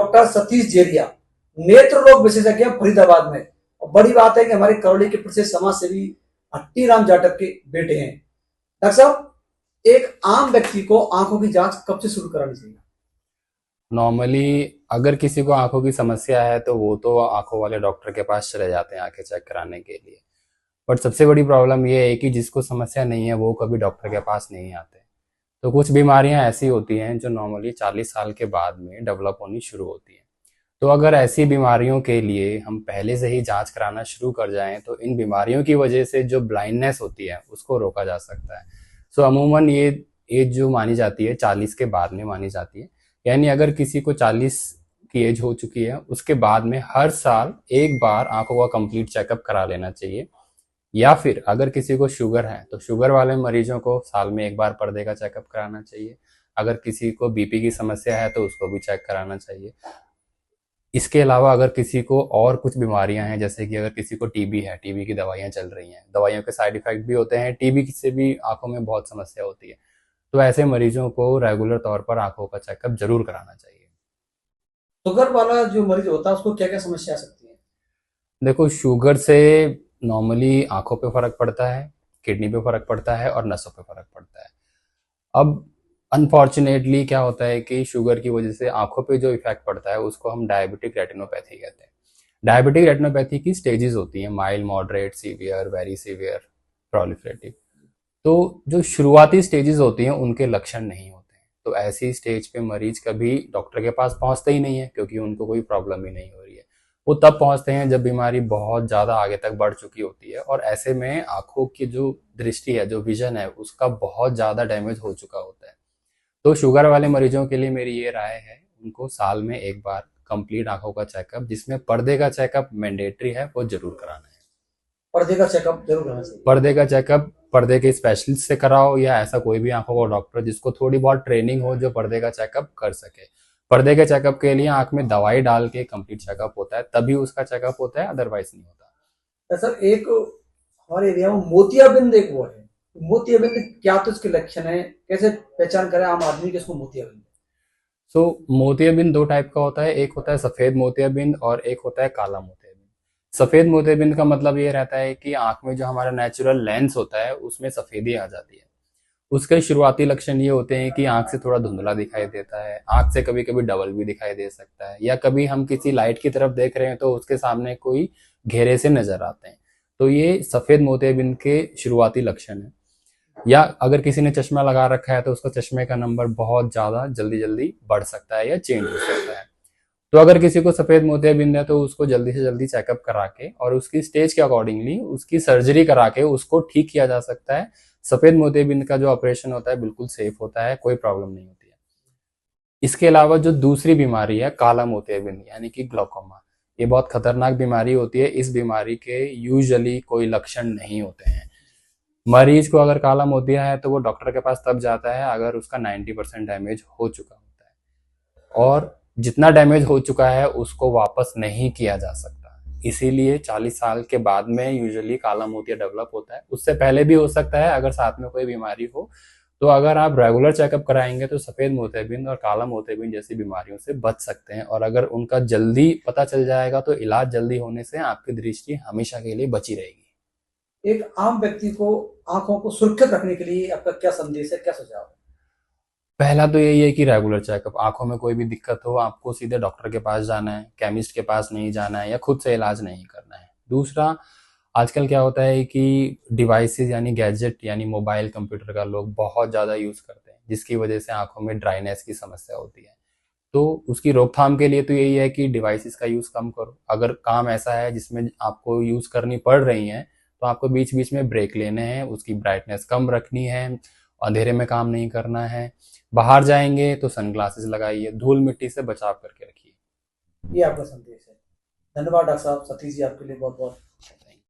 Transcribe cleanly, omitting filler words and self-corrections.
Doctor Satish जेरिया, नेत्र रोग विशेषज्ञ फरीदाबाद में। और बड़ी बात है कि हमारे करौली के प्रसिद्ध समाज सेवी हट्टीराम जाटव के बेटे हैं। डॉक्टर साहब, एक आम व्यक्ति को आंखों की जांच कब से शुरू करानी चाहिए? नॉर्मली अगर किसी को आंखों की समस्या है तो वो तो आंखों वाले डॉक्टर के पास चले जाते हैं आंखें चेक कराने के लिए। बट सबसे बड़ी प्रॉब्लम ये है कि जिसको समस्या नहीं है वो कभी डॉक्टर के पास नहीं आते। तो कुछ बीमारियां ऐसी होती हैं जो नॉर्मली 40 साल के बाद में डेवलप होनी शुरू होती हैं। तो अगर ऐसी बीमारियों के लिए हम पहले से ही जांच कराना शुरू कर जाएं तो इन बीमारियों की वजह से जो ब्लाइंडनेस होती है उसको रोका जा सकता है। सो अमूमन ये एज जो मानी जाती है 40 के बाद में मानी जाती है। यानी अगर किसी को 40 की एज हो चुकी है उसके बाद में हर साल एक बार आंखों का कंप्लीट चेकअप करा लेना चाहिए। या फिर अगर किसी को शुगर है तो शुगर वाले मरीजों को साल में एक बार पर्दे का चेकअप कराना चाहिए। अगर किसी को बीपी की समस्या है तो उसको भी चेक कराना चाहिए। इसके अलावा अगर किसी को और कुछ बीमारियां हैं, जैसे कि अगर किसी को टीबी है, टीबी की दवाइयां चल रही हैं, दवाइयों के साइड इफेक्ट भी होते हैं, टीबी से भी आंखों में बहुत समस्या होती है, तो ऐसे मरीजों को रेगुलर तौर पर आंखों का चेकअप जरूर कराना चाहिए। शुगर वाला जो मरीज होता है उसको क्या क्या समस्या आ सकती है? देखो, शुगर से नॉर्मली आंखों पे फर्क पड़ता है, किडनी पे फर्क पड़ता है और नसों पे फर्क पड़ता है। अब अनफॉर्चुनेटली क्या होता है कि शुगर की वजह से आंखों पे जो इफेक्ट पड़ता है उसको हम डायबिटिक रेटिनोपैथी कहते हैं। डायबिटिक रेटिनोपैथी की स्टेजेस होती हैं, mild, moderate, severe, very severe, proliferative. तो जो शुरुआती स्टेजेस होती हैं उनके लक्षण नहीं होते हैं, तो ऐसी स्टेज पे मरीज कभी डॉक्टर के पास पहुंचते ही नहीं है क्योंकि उनको कोई प्रॉब्लम ही नहीं हो रही है। वो तब पहुंचते हैं जब बीमारी बहुत ज्यादा आगे तक बढ़ चुकी होती है और ऐसे में आंखों की जो दृष्टि है, जो विजन है, उसका बहुत ज्यादा डैमेज हो चुका होता है। तो शुगर वाले मरीजों के लिए मेरी ये राय है, उनको साल में एक बार कंप्लीट आंखों का चेकअप, जिसमें पर्दे का चेकअप मैंडेटरी है, वो जरूर कराना है। पर्दे का चेकअप जरूर करना चाहिए। पर्दे का चेकअप पर्दे के स्पेशलिस्ट से कराओ या ऐसा कोई भी आंखों का डॉक्टर जिसको थोड़ी बहुत ट्रेनिंग हो जो पर्दे का चेकअप कर सके। पर्दे के चेकअप के लिए आंख में दवाई डाल के कंप्लीट चेकअप होता है, तभी उसका चेकअप होता है, अदरवाइज नहीं होता। सर, एक हमारे एरिया में मोतियाबिंद एक वो है, मोतियाबिंद क्या तो इसके लक्षण है, कैसे पहचान करें आम आदमी के इसको मोतियाबिंद? सो मोतियाबिंद दो टाइप का होता है, एक होता है सफेद मोतियाबिंद और एक होता है काला मोतियाबिंद। सफेद मोतियाबिंद का मतलब ये रहता है कि आंख में जो हमारा नेचुरल लेंस होता है उसमें सफेदी आ जाती है। उसके शुरुआती लक्षण ये होते हैं कि आंख से थोड़ा धुंधला दिखाई देता है, आंख से कभी कभी डबल भी दिखाई दे सकता है, या कभी हम किसी लाइट की तरफ देख रहे हैं तो उसके सामने कोई घेरे से नजर आते हैं। तो ये सफेद मोतियाबिंद के शुरुआती लक्षण है। या अगर किसी ने चश्मा लगा रखा है तो उसका चश्मे का नंबर बहुत ज्यादा जल्दी जल्दी बढ़ सकता है या चेंज हो सकता है। तो अगर किसी को सफेद मोतियाबिंद है तो उसको जल्दी से जल्दी चेकअप करा के और उसकी स्टेज के अकॉर्डिंगली उसकी सर्जरी करा के उसको ठीक किया जा सकता है। सफेद मोतियाबिंद का जो ऑपरेशन होता है बिल्कुल सेफ होता है, कोई प्रॉब्लम नहीं होती है। इसके अलावा जो दूसरी बीमारी है काला मोतियाबिंद यानी कि ग्लोकोमा, ये बहुत खतरनाक बीमारी होती है। इस बीमारी के यूजुअली कोई लक्षण नहीं होते हैं। मरीज को अगर काला मोतिया है तो वो डॉक्टर के पास तब जाता है अगर उसका 90% डैमेज हो चुका होता है, और जितना डैमेज हो चुका है उसको वापस नहीं किया जा सकता। इसीलिए 40 साल के बाद में यूजुअली काला मोतिया डेवलप होता है। उससे पहले भी हो सकता है अगर साथ में कोई बीमारी हो। तो अगर आप रेगुलर चेकअप कराएंगे तो सफेद मोतियाबिंद और काला मोतियाबिंद जैसी बीमारियों से बच सकते हैं, और अगर उनका जल्दी पता चल जाएगा तो इलाज जल्दी होने से आपकी दृष्टि हमेशा के लिए बची रहेगी। एक आम व्यक्ति को आंखों को सुरक्षित रखने के लिए आपका क्या संदेश है, क्या सुझाव है? पहला तो यही है कि रेगुलर चेकअप, आंखों में कोई भी दिक्कत हो आपको सीधे डॉक्टर के पास जाना है, केमिस्ट के पास नहीं जाना है या खुद से इलाज नहीं करना है। दूसरा, आजकल क्या होता है कि डिवाइसेस यानी गैजेट यानी मोबाइल कंप्यूटर का लोग बहुत ज़्यादा यूज़ करते हैं, जिसकी वजह से आंखों में ड्राइनेस की समस्या होती है। तो उसकी रोकथाम के लिए तो यही है कि डिवाइसेस का यूज़ कम करो। अगर काम ऐसा है जिसमें आपको यूज़ करनी पड़ रही है तो आपको बीच बीच में ब्रेक लेने हैं, उसकी ब्राइटनेस कम रखनी है, अंधेरे में काम नहीं करना है। बाहर जाएंगे तो सनग्लासेस लगाइए, धूल मिट्टी से बचाव करके रखिए। ये आपका संदेश है। धन्यवाद डॉक्टर साहब, सतीश जी, आपके लिए बहुत बहुत